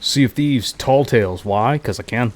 Sea of Thieves, Tall Tales. Why? Because I can.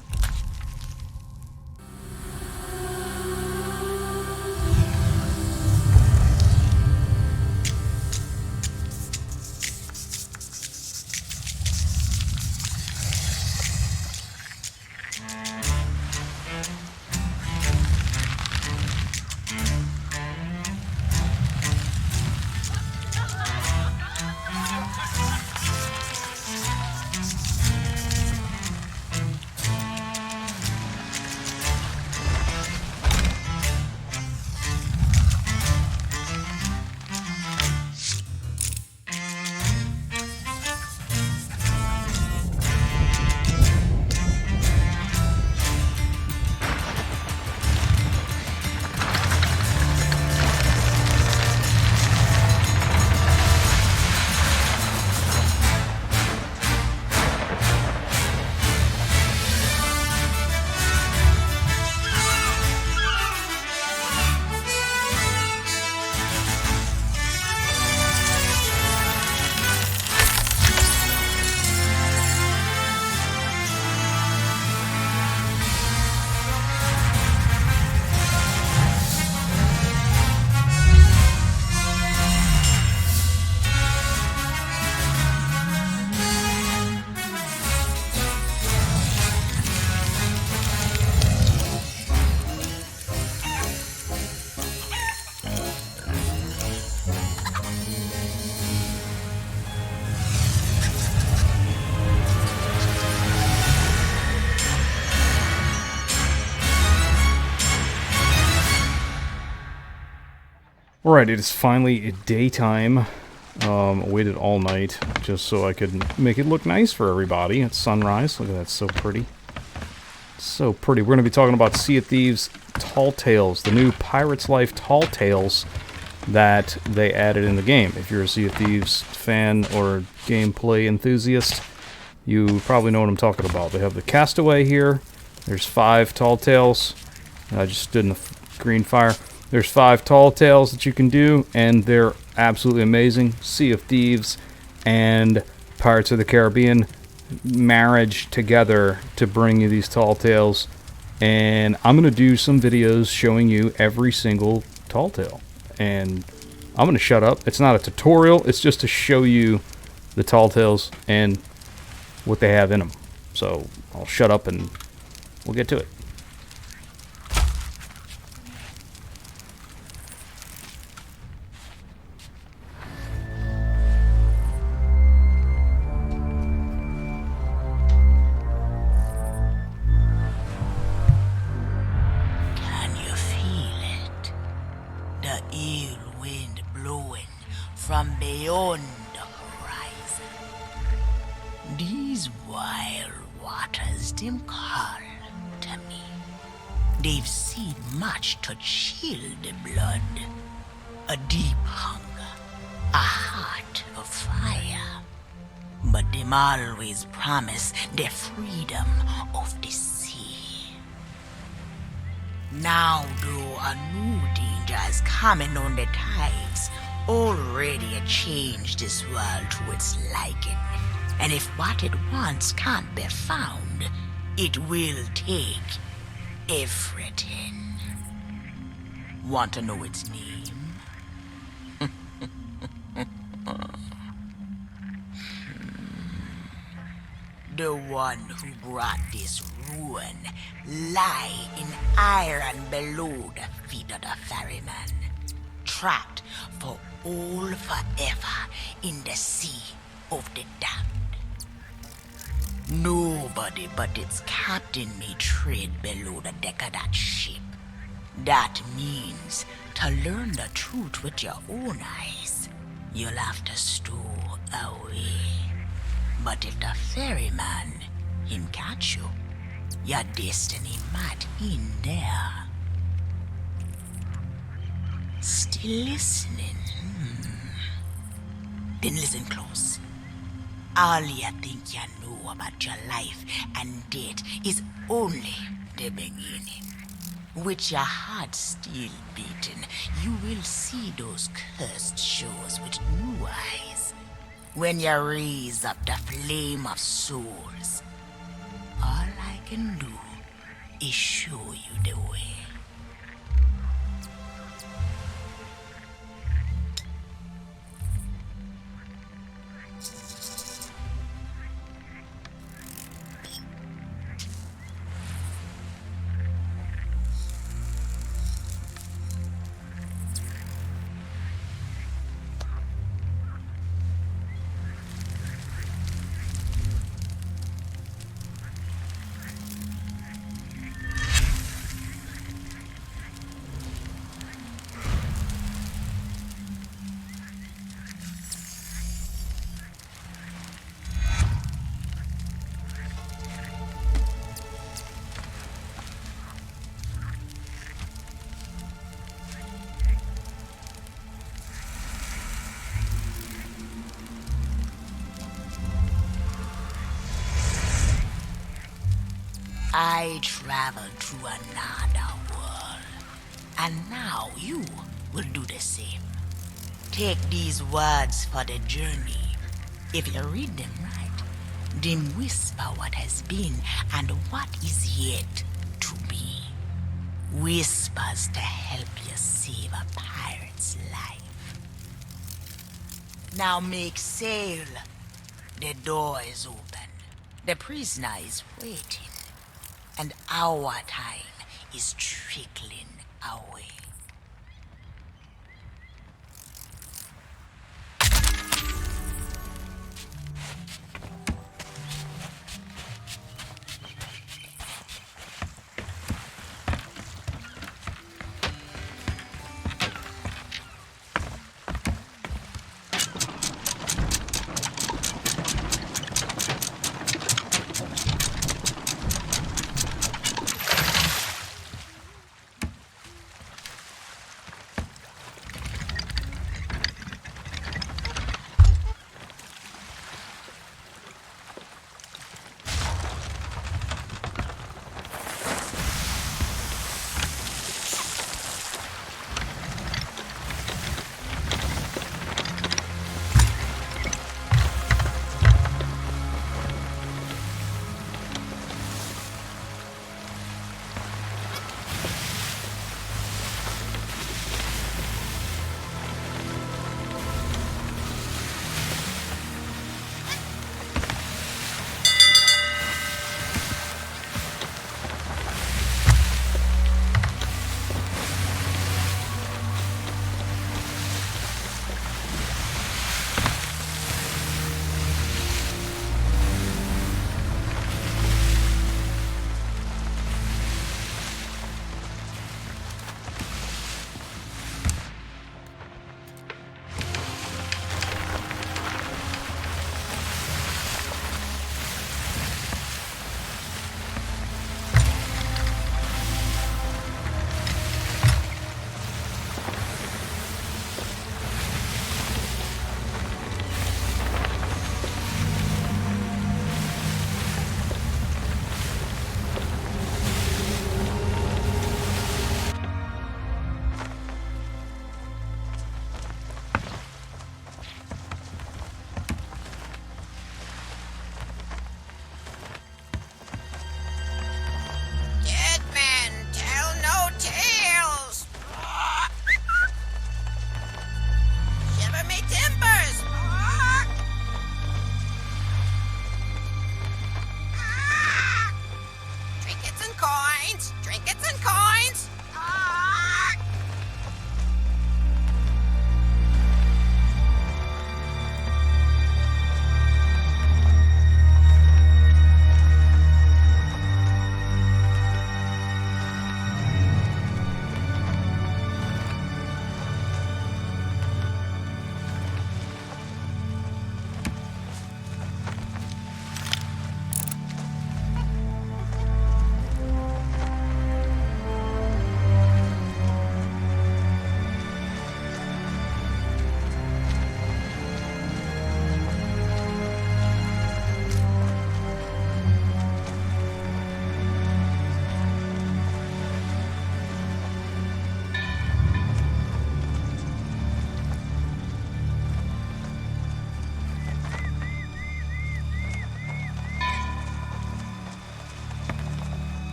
Alright, it is finally daytime. Waited all night just so I could make it look nice for everybody. It's sunrise. Look at that, so pretty. So pretty. We're going to be talking about Sea of Thieves Tall Tales, the new Pirate's Life Tall Tales that they added in the game. If you're a Sea of Thieves fan or gameplay enthusiast, you probably know what I'm talking about. They have the Castaway here. There's 5 Tall Tales. I just stood in the green fire. There's 5 Tall Tales that you can do, and they're absolutely amazing. Sea of Thieves and Pirates of the Caribbean marriage together to bring you these Tall Tales. And I'm going to do some videos showing you every single Tall Tale. And I'm going to shut up. It's not a tutorial. It's just to show you the Tall Tales and what they have in them. So I'll shut up and we'll get to it. From beyond the horizon, these wild waters them call to me. They've seen much to chill the blood, a deep hunger, a heart of fire, but them always promise the freedom of the sea. Now though a new danger is coming on the tides, already a change this world to its liking. And if what it wants can't be found, it will take everything. Want to know its name? The one who brought this ruin lie in iron below the feet of the ferryman, trapped for all forever in the sea of the damned. Nobody but its captain may tread below the deck of that ship. That means to learn the truth with your own eyes, you'll have to stow away. But if the ferryman, him catch you, your destiny might end there. Still listening? Then listen close. All you think you know about your life and death is only the beginning. With your heart still beating, you will see those cursed shores with new eyes. When you raise up the flame of souls, all I can do is show you the way. I traveled through another world, and now you will do the same. Take these words for the journey. If you read them right, then whisper what has been and what is yet to be. Whispers to help you save a pirate's life. Now make sail. The door is open. The prisoner is waiting. And our time is trickling away.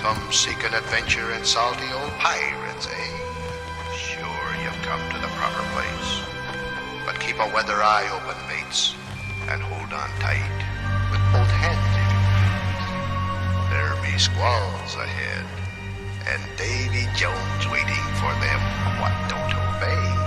come seeking adventure and salty old pirates, eh? Sure, you've come to the proper place. But keep a weather eye open, mates, and hold on tight with both hands if you please. There be squalls ahead, and Davy Jones waiting for them what don't obey.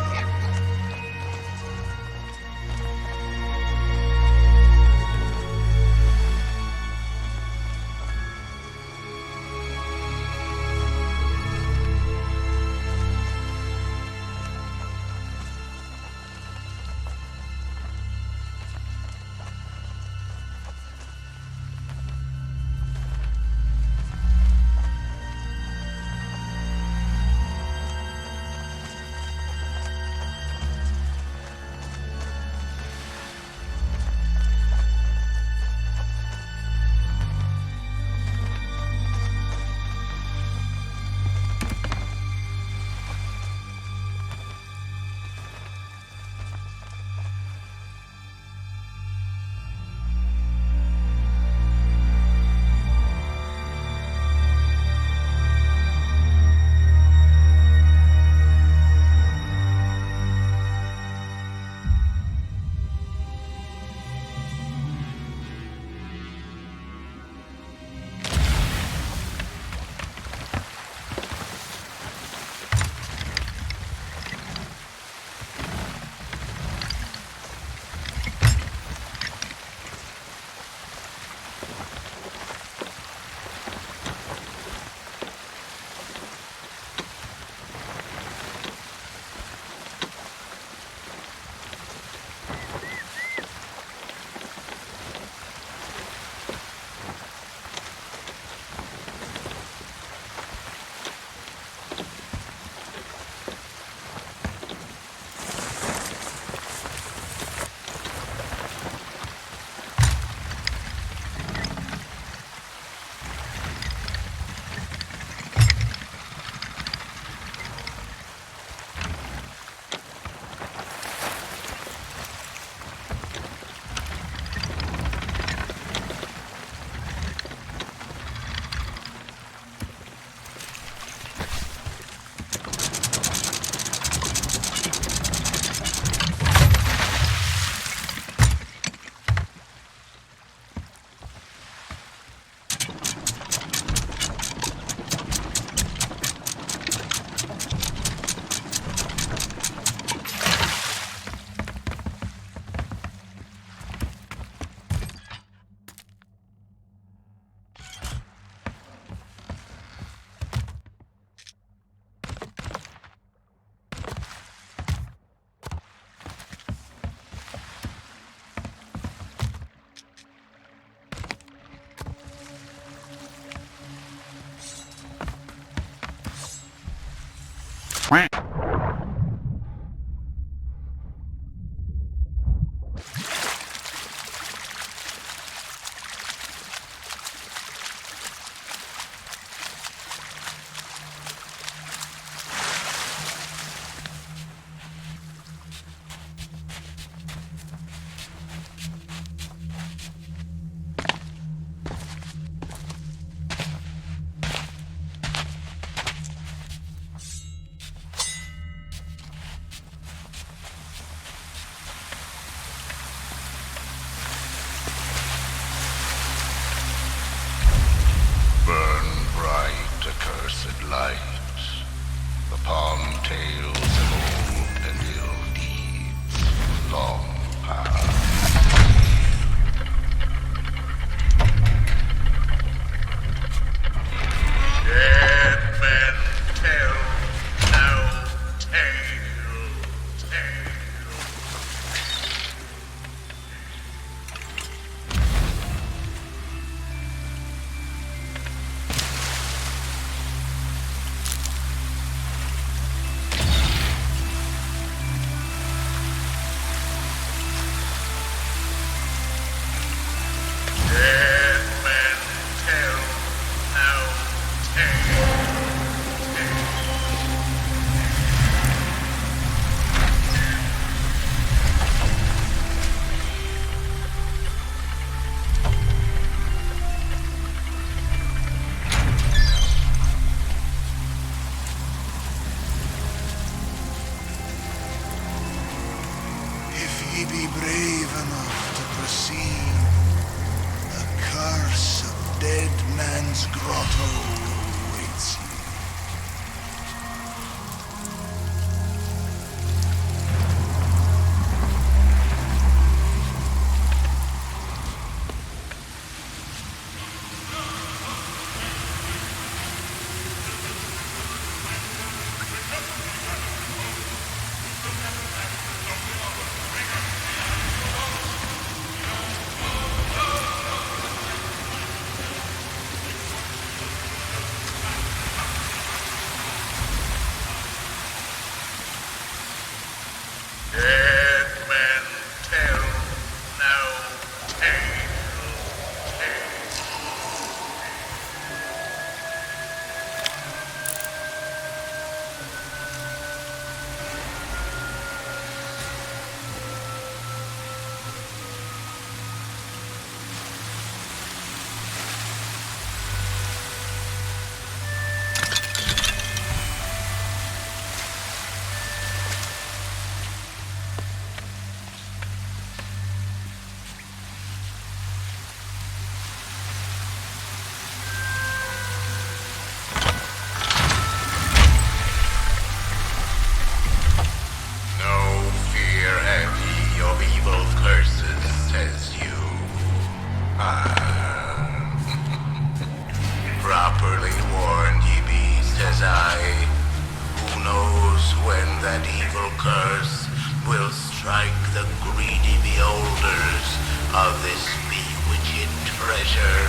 that evil curse will strike the greedy beholders of this bewitched treasure.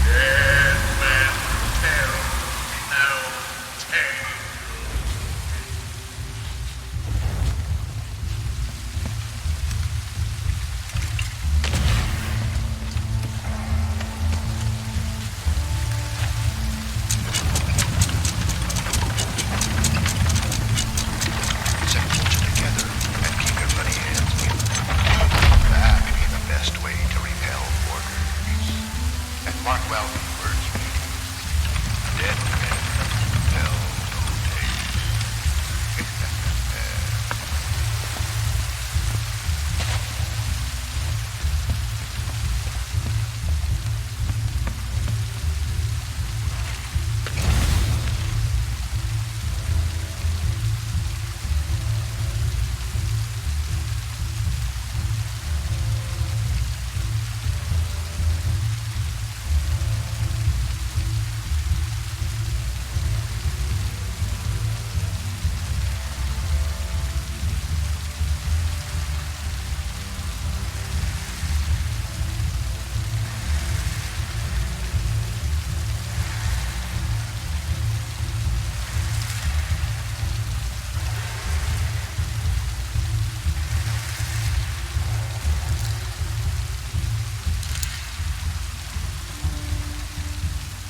Dead men tell no tale.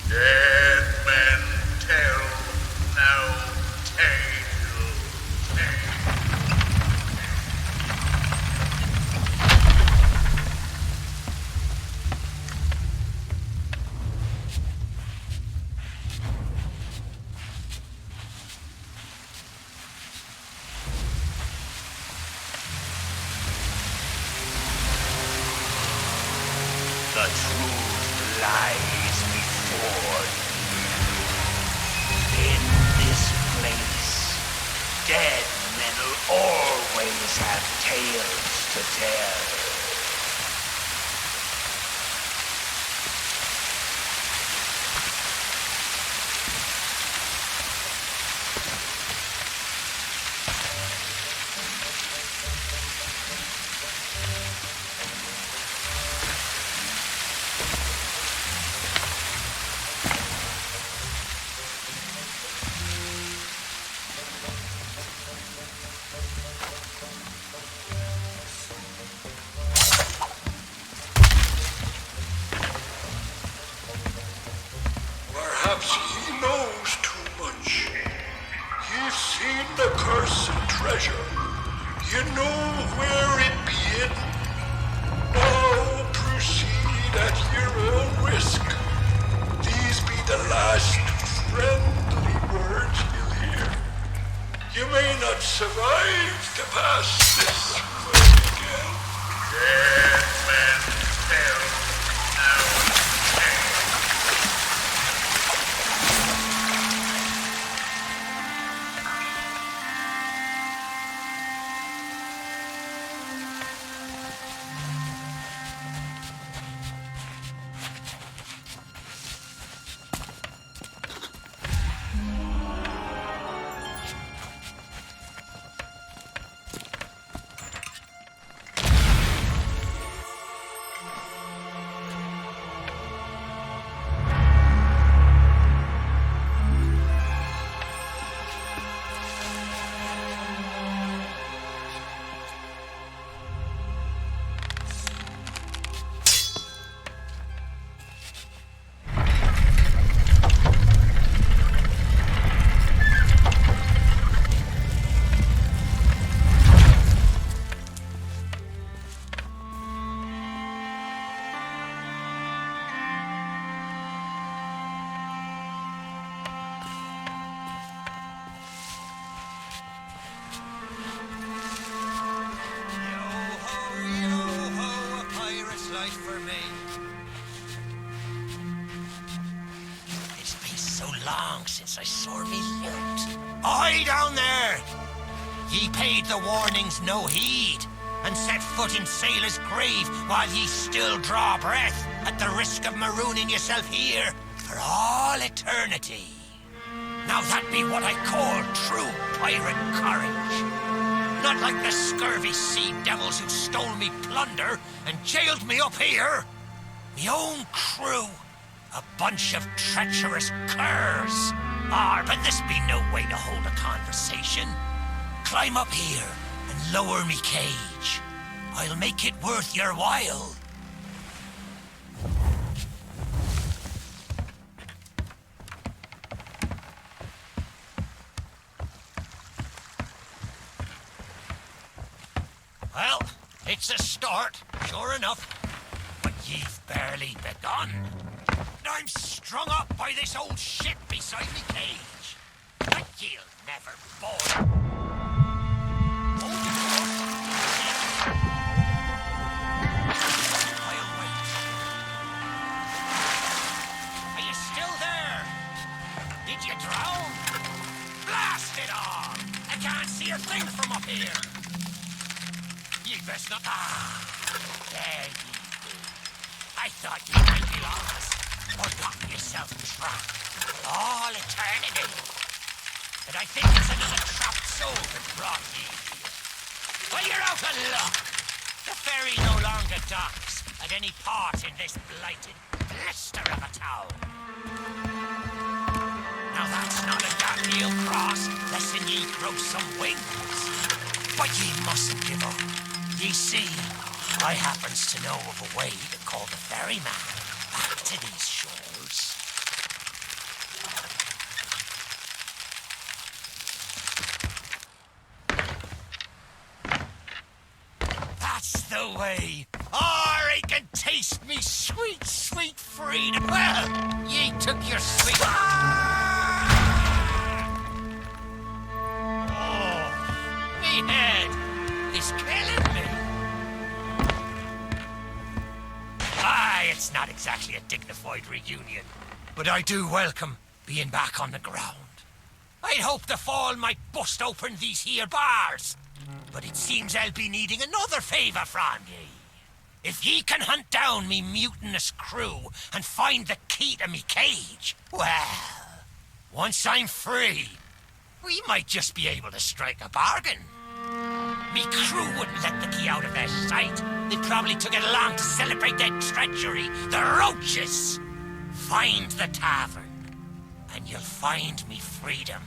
Dead men tell no tale. The truth lies before you. In this place, dead men'll always have tales to tell. Perhaps he knows too much. He's seen the cursed treasure. You know where it be hidden. Now proceed at your own risk. These be the last friendly words you'll hear. You may not survive to pass this way again. Dead men tell no tale. Since I saw me loot. Aye, down there! Ye paid the warnings no heed, and set foot in sailor's grave while ye still draw breath, at the risk of marooning yourself here for all eternity. Now that be what I call true pirate courage. Not like the scurvy sea devils who stole me plunder and jailed me up here. Me own crew. A bunch of treacherous curs. But this be no way to hold a conversation. Climb up here and lower me cage. I'll make it worth your while. Well, it's a start, sure enough. But ye've barely begun. I'm strung up by this old shit beside me cage. But you'll never board. Hold the door. I'll wait. Are you still there? Did you drown? Blast it all! I can't see a thing from up here. You'd best not. There you be. I thought you might be lost. Or gotten yourself trapped all eternity. But I think it's another trapped soul that brought you here. Well, you're out of luck. The ferry no longer docks at any port in this blighted blister of a town. Now that's not a dark you'll cross, lest ye grow some wings. But ye mustn't give up. Ye see, I happens to know of a way to call the ferryman back to these shores. That's the way. I can taste me sweet, sweet freedom. Well, ye took your sweet... Oh, me head is killing me. It's not exactly a dignified reunion, but I do welcome being back on the ground. I'd hoped the fall might bust open these here bars, but it seems I'll be needing another favour from ye. If ye can hunt down me mutinous crew and find the key to me cage, well, once I'm free, we might just be able to strike a bargain. Me crew wouldn't let the key out of their sight. They probably took it along to celebrate their treachery. The roaches! Find the tavern, and you'll find me freedom.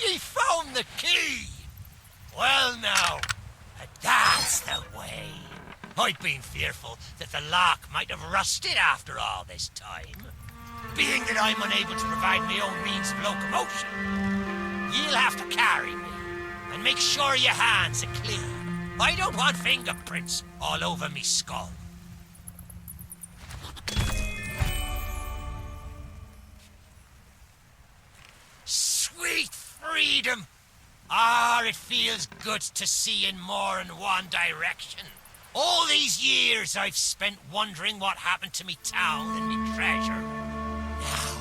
Ye found the key! Well now, that's the way. I'd been fearful that the lock might have rusted after all this time. Being that I'm unable to provide my own means of locomotion, you'll have to carry me, and make sure your hands are clean. I don't want fingerprints all over me skull. Sweet freedom! It feels good to see in more than one direction. All these years I've spent wondering what happened to me town and me treasure. Now,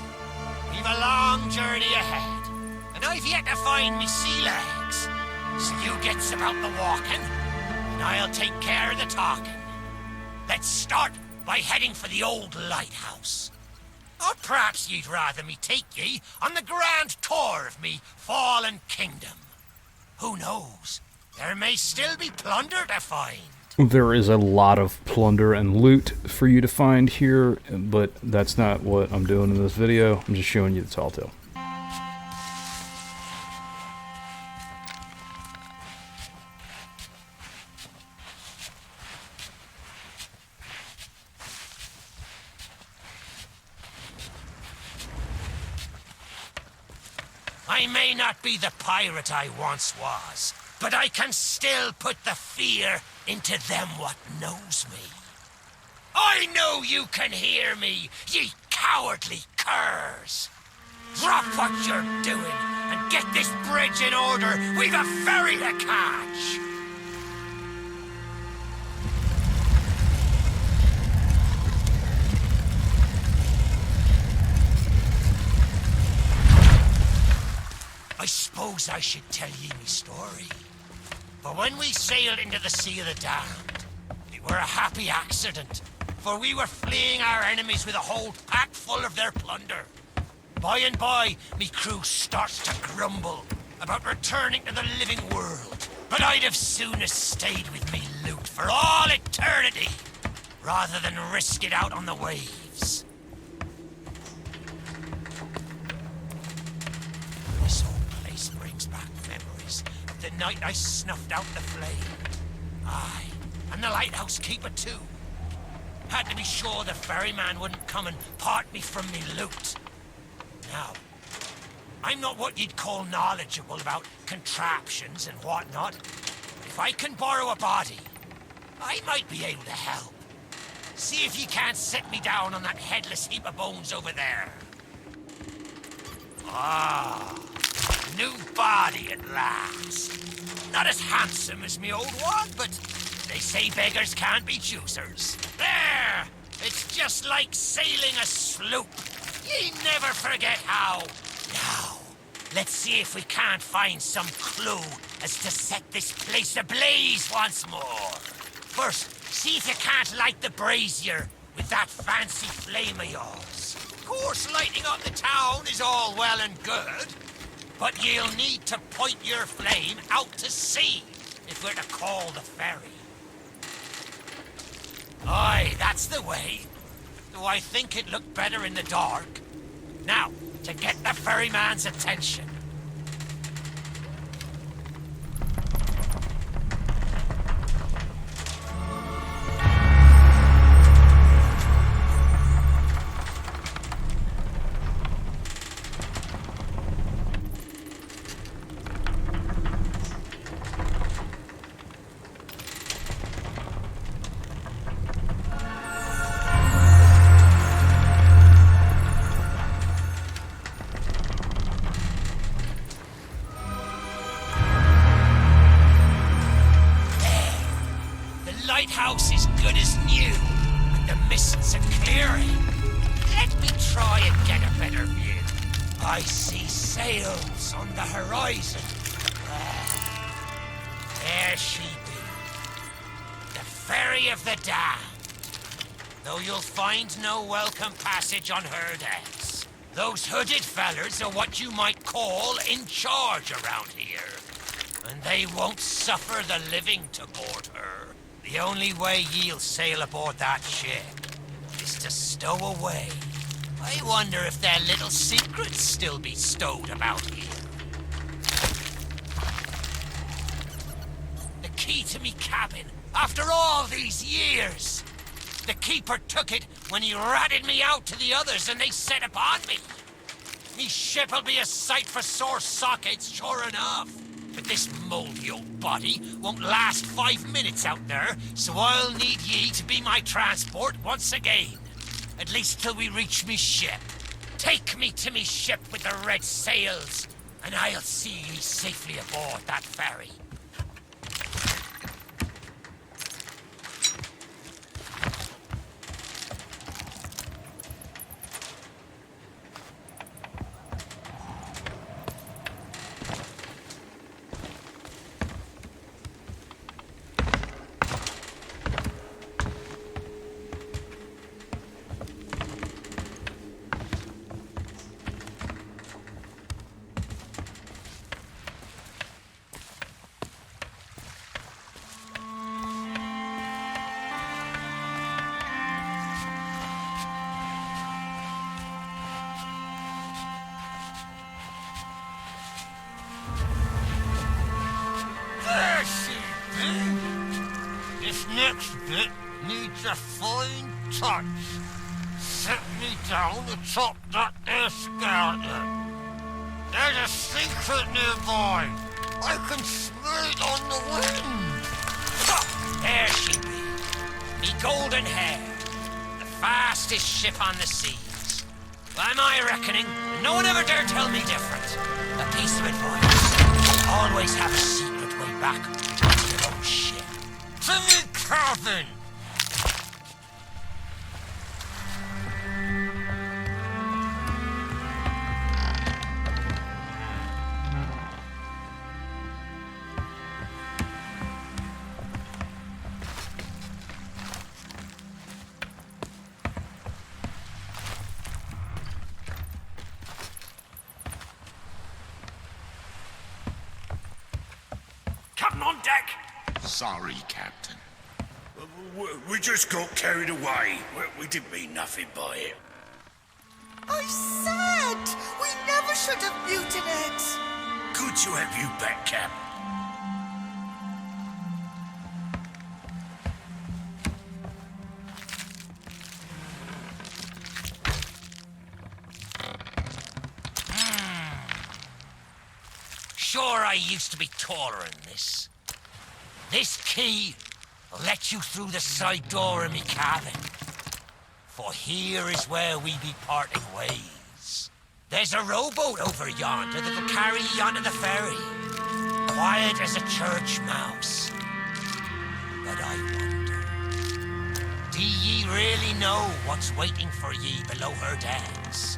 we've a long journey ahead, and I've yet to find me sea legs. So you gets about the walking, and I'll take care of the talking. Let's start by heading for the old lighthouse. Or perhaps you'd rather me take ye on the grand tour of me fallen kingdom. Who knows? There may still be plunder to find. There is a lot of plunder and loot for you to find here, but that's not what I'm doing in this video. I'm just showing you the tall tale. I may not be the pirate I once was, but I can still put the fear into them what knows me. I know you can hear me, ye cowardly curs. Drop what you're doing and get this bridge in order. We've a ferry to catch. I suppose I should tell ye me story. For when we sailed into the Sea of the Damned, it were a happy accident, for we were fleeing our enemies with a whole pack full of their plunder. By and by, me crew starts to grumble about returning to the living world, but I'd have soonest stayed with me loot for all eternity, rather than risk it out on the waves. This whole place brings back memories of the night I snuffed out the flame. Aye, and the lighthouse keeper too. Had to be sure the ferryman wouldn't come and part me from me loot. Now, I'm not what you'd call knowledgeable about contraptions and whatnot. If I can borrow a body, I might be able to help. See if you can't set me down on that headless heap of bones over there. Ah, new body at last. Not as handsome as me old one, but they say beggars can't be choosers. There! It's just like sailing a sloop. Ye never forget how. Now, let's see if we can't find some clue as to set this place ablaze once more. First, see if you can't light the brazier with that fancy flame of yours. Of course, lighting up the town is all well and good, but you'll need to point your flame out to sea if we're to call the ferry. Aye, that's the way. Though I think it looked better in the dark. Now, to get the ferryman's attention. Lighthouse is good as new, and the mists are clearing. Let me try and get a better view. I see sails on the horizon. There she be. The Ferry of the Damned. Though you'll find no welcome passage on her decks. Those hooded fellers are what you might call in charge around here. And they won't suffer the living to board her. The only way ye'll sail aboard that ship is to stow away. I wonder if their little secrets still be stowed about here. The key to me cabin, after all these years. The keeper took it when he ratted me out to the others and they set upon me. Me ship'll be a sight for sore sockets, sure enough. But this moldy old body won't last 5 minutes out there, so I'll need ye to be my transport once again. At least till we reach me ship. Take me to me ship with the red sails, and I'll see ye safely aboard that ferry. Next bit needs a fine touch. Set me down atop that there skeleton. There's a secret nearby. I can smell it on the wind. Ha! There she be. Me golden hair. The fastest ship on the seas. By my reckoning, no one ever dare tell me different. A piece of advice. Always have a secret way back to your own ship. To me cabin! Captain on deck! Sorry, Captain. We just got carried away. We didn't mean nothing by it. I said we never should have mutinied. Good to have you back, Cap. Sure, I used to be taller than this. This key will let you through the side door of me cabin. For here is where we be parting ways. There's a rowboat over yonder that'll carry ye onto the ferry. Quiet as a church mouse. But I wonder, do ye really know what's waiting for ye below her decks?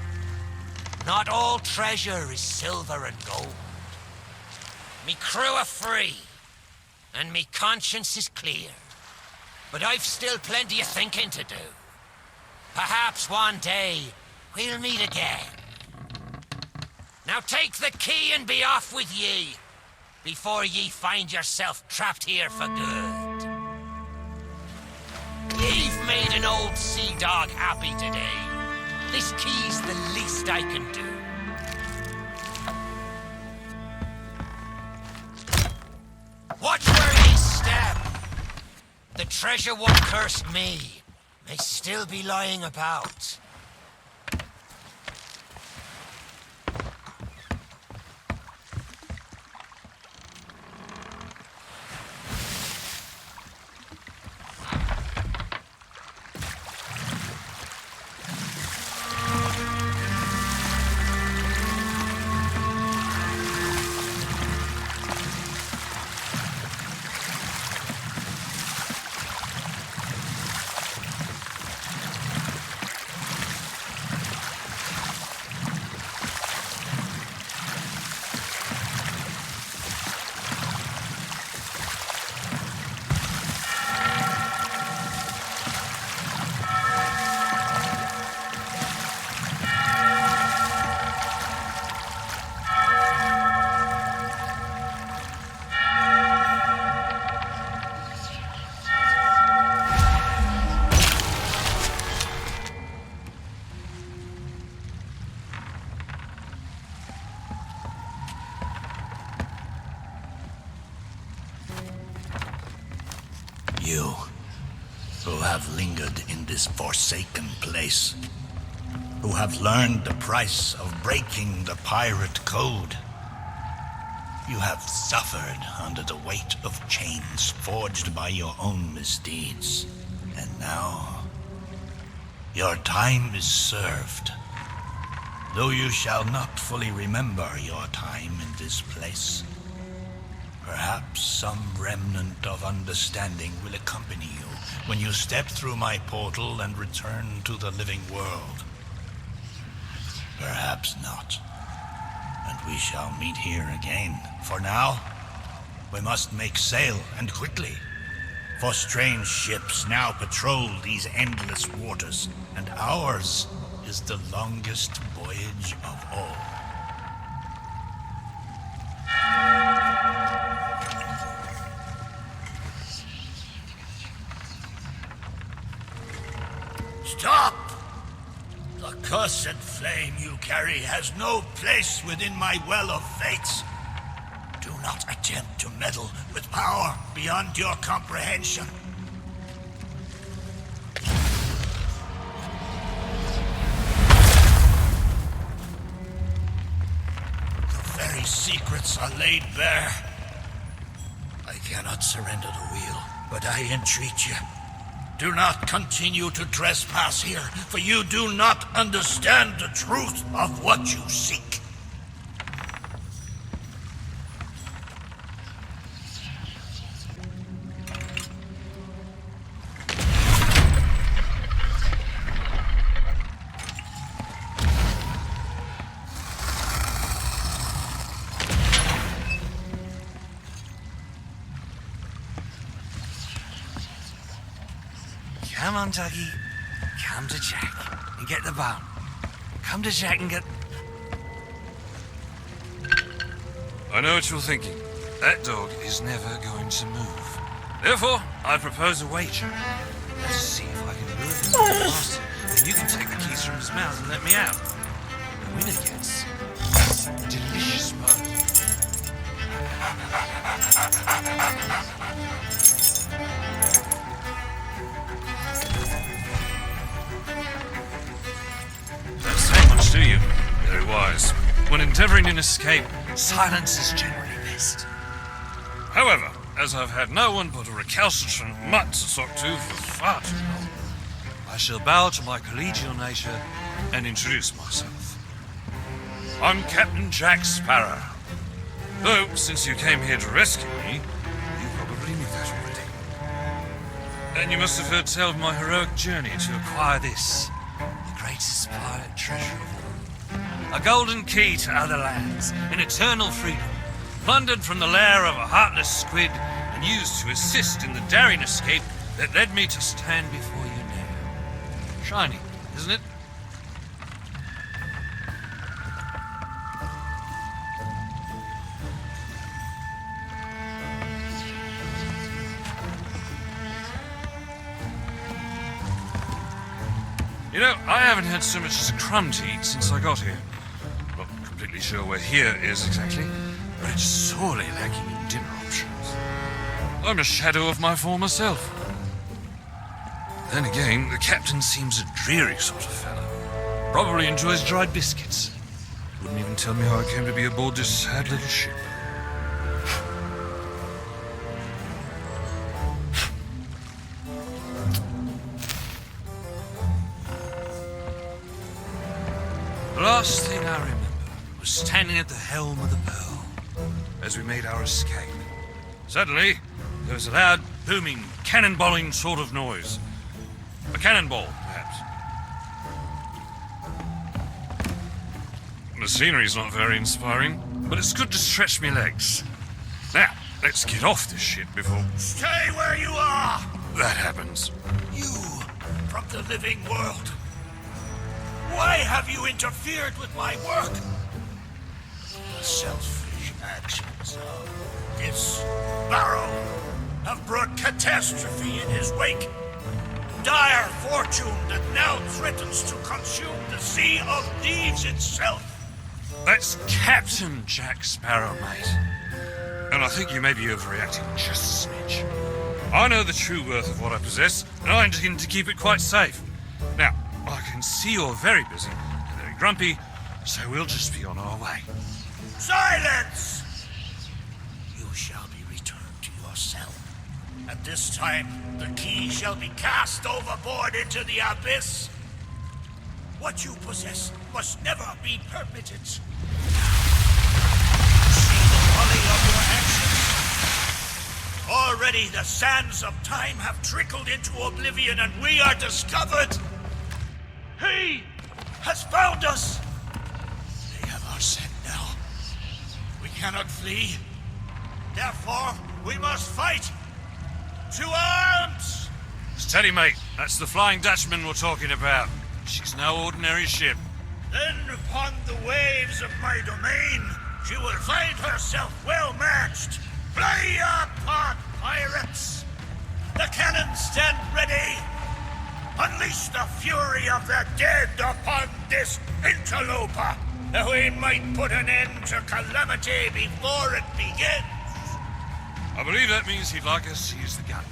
Not all treasure is silver and gold. Me crew are free, and me conscience is clear. But I've still plenty of thinking to do. Perhaps one day we'll meet again. Now take the key and be off with ye, before ye find yourself trapped here for good. Ye've made an old sea dog happy today. This key's the least I can do. Watch where ye step. The treasure what cursed me may still be lying about. You, who have lingered in this forsaken place, who have learned the price of breaking the pirate code, you have suffered under the weight of chains forged by your own misdeeds. And now, your time is served. Though you shall not fully remember your time in this place, perhaps some remnant of understanding will accompany you when you step through my portal and return to the living world. Perhaps not, and we shall meet here again. For now, we must make sail, and quickly, for strange ships now patrol these endless waters, and ours is the longest voyage of all. Stop! The cursed flame you carry has no place within my well of fates. Do not attempt to meddle with power beyond your comprehension. The very secrets are laid bare cannot surrender the wheel, but I entreat you. Do not continue to trespass here, for you do not understand the truth of what you seek. Come on, Dougie. Come to Jack and get the bone. Come to Jack and get... I know what you're thinking. That dog is never going to move. Therefore, I propose a wager. Let's see if I can lure him faster. Then you can take the keys from his mouth and let me out. The winner gets some delicious bone. Don't say much, do you? Very wise. When endeavouring an escape, silence is generally best. However, as I've had no one but a recalcitrant mutt to talk to for far too long, I shall bow to my collegial nature and introduce myself. I'm Captain Jack Sparrow. Though, since you came here to rescue me, you probably knew that already. And you must have heard tell of my heroic journey to acquire this, the greatest pirate treasure of all. A golden key to other lands, an eternal freedom, plundered from the lair of a heartless squid and used to assist in the daring escape that led me to stand before you now. Shiny, isn't it? You know, I haven't had so much as a crumb to eat since I got here. Not completely sure where here is exactly, but it's sorely lacking in dinner options. I'm a shadow of my former self. Then again, the captain seems a dreary sort of fellow. Probably enjoys dried biscuits. Wouldn't even tell me how I came to be aboard this sad little ship. The last thing I remember was standing at the helm of the Pearl as we made our escape. Suddenly, there was a loud, booming, cannonballing sort of noise. A cannonball, perhaps. The scenery's not very inspiring, but it's good to stretch me legs. Now, let's get off this ship before Stay where you are! that happens. You, from the living world. Why have you interfered with my work? The selfish actions of this Barrow have brought catastrophe in his wake. Dire fortune that now threatens to consume the Sea of Thieves itself. That's Captain Jack Sparrow, mate. And I think you may be overreacting just a smidge. I know the true worth of what I possess, and I intend to keep it quite safe. Now, I can see you're very busy and very grumpy, so we'll just be on our way. Silence! You shall be returned to your cell. And this time, the key shall be cast overboard into the abyss. What you possess must never be permitted. See the folly of your actions? Already the sands of time have trickled into oblivion and we are discovered. He has found us. They have our scent now. We cannot flee. Therefore, we must fight. To arms! Steady, mate. That's the Flying Dutchman we're talking about. She's no ordinary ship. Then upon the waves of my domain, she will find herself well matched. Play your part, pirates! The cannons stand ready! Unleash the fury of the dead upon this interloper, that we might put an end to calamity before it begins! I believe that means he'd like us to use the guns.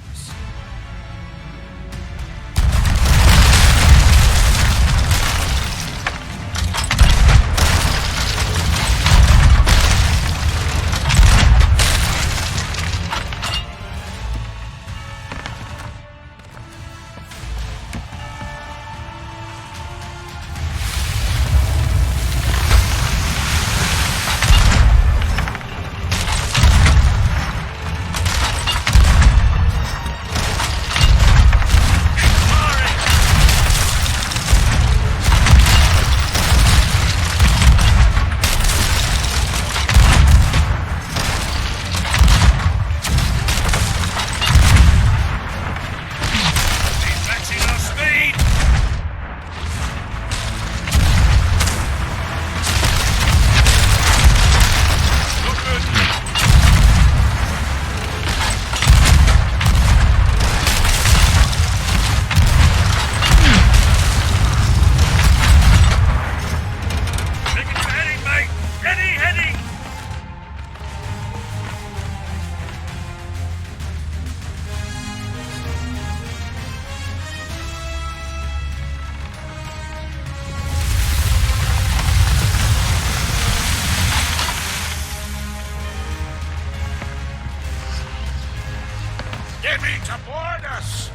me to board us!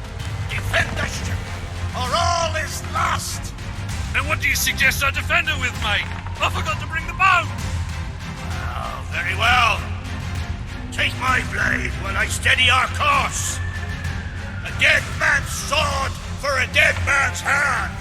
Defend the ship, or all is lost! And what do you suggest I defend her with, mate? I forgot to bring the bow! Oh, very well. Take my blade while I steady our course. A dead man's sword for a dead man's hand.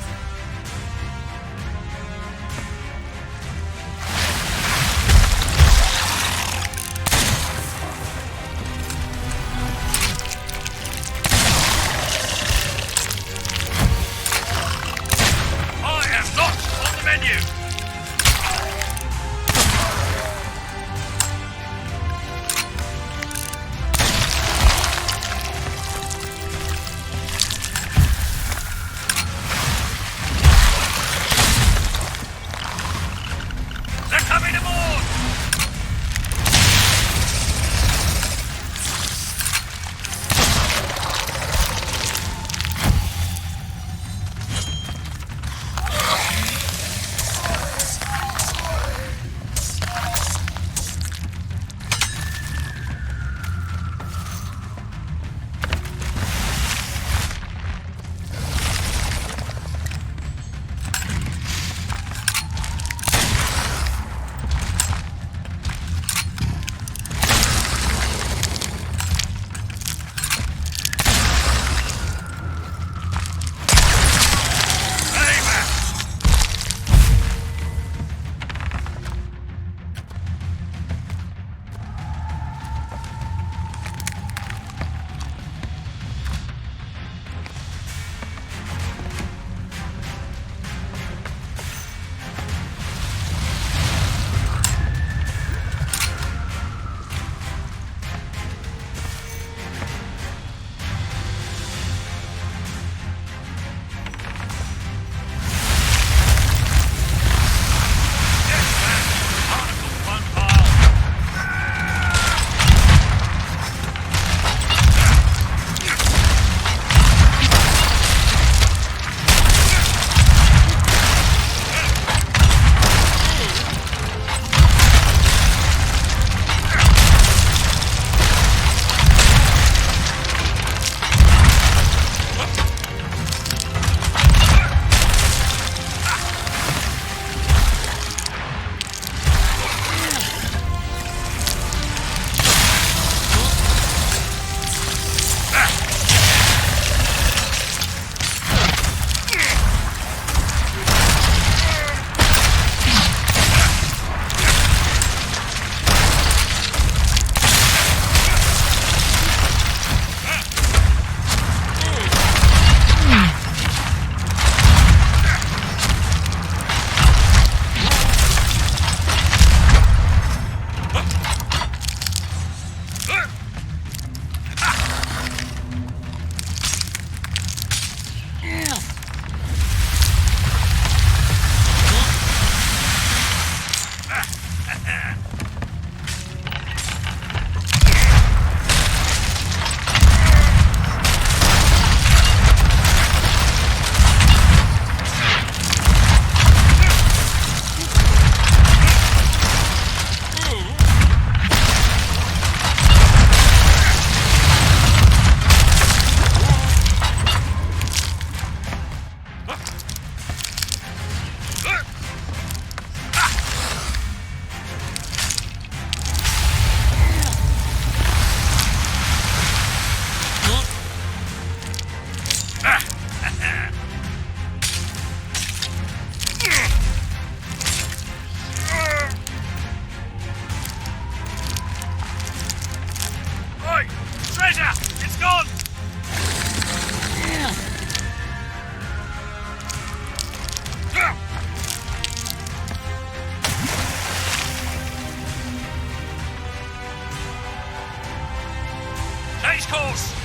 I am not on the menu! They're coming aboard!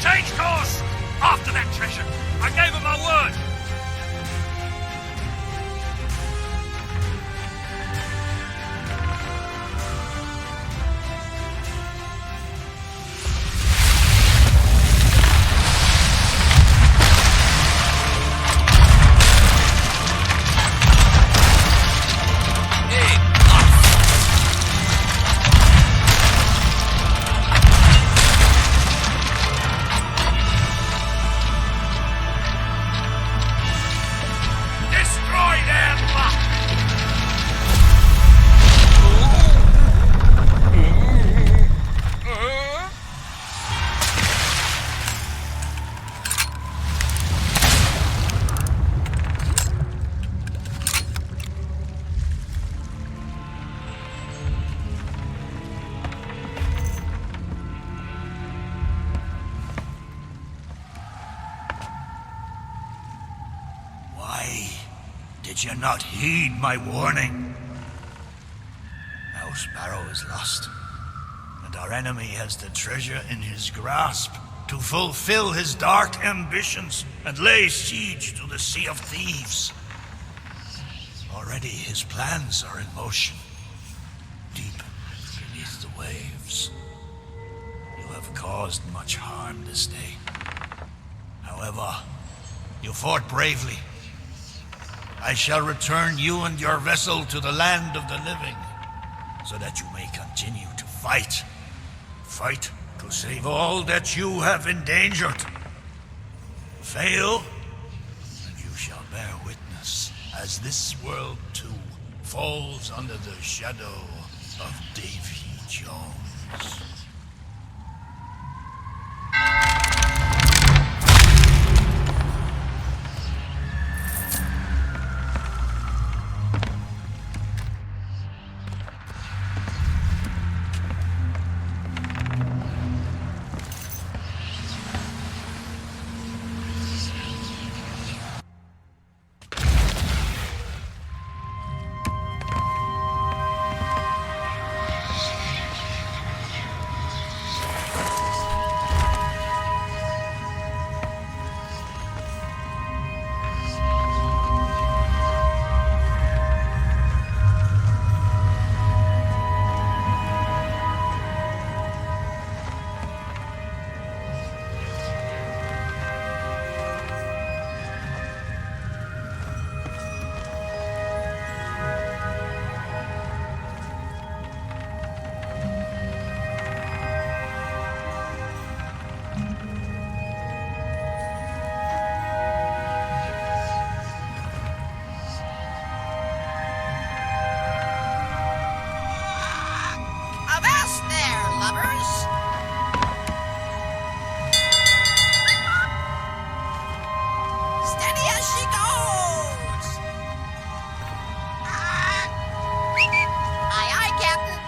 Change course! After that treasure! I gave her my word! Did you not heed my warning? Now Sparrow is lost, and our enemy has the treasure in his grasp to fulfill his dark ambitions and lay siege to the Sea of Thieves. Already his plans are in motion, deep beneath the waves. You have caused much harm this day. However, you fought bravely. I shall return you and your vessel to the land of the living, so that you may continue to fight. Fight to save all that you have endangered. Fail, and you shall bear witness as this world too falls under the shadow of Davy Jones. Avast there, lovers! Steady as she goes! Aye, aye, Captain.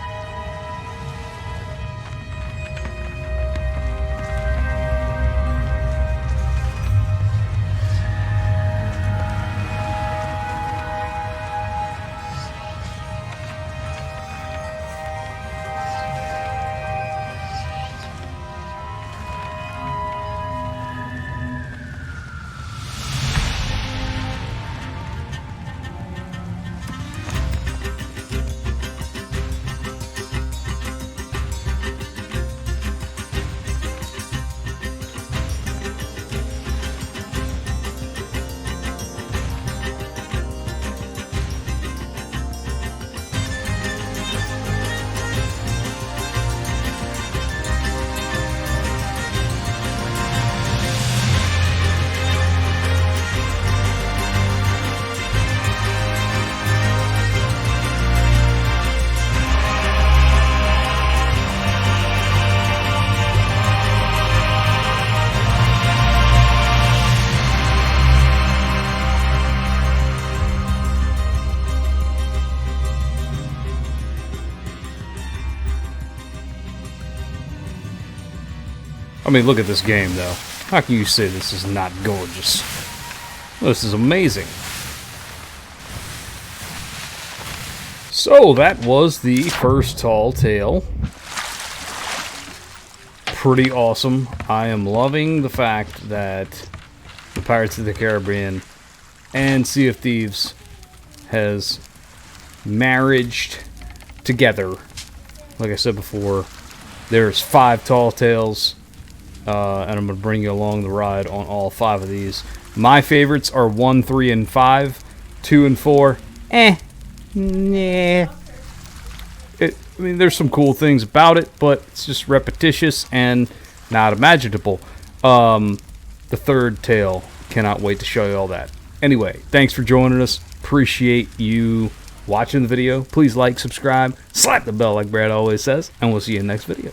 I mean, look at this game, though. How can you say this is not gorgeous? This is amazing. So, that was the first Tall Tale. Pretty awesome. I am loving the fact that the Pirates of the Caribbean and Sea of Thieves has marriaged together. Like I said before, there's 5 Tall Tales. And I'm going to bring you along the ride on all 5 of these. My favorites are 1, 3, and 5. 2 and 4, nah. I mean, there's some cool things about it, but it's just repetitious and not imaginable. The third tale, cannot wait to show you all that. Anyway, thanks for joining us. Appreciate you watching the video. Please like, subscribe, slap the bell like Brad always says, and we'll see you in the next video.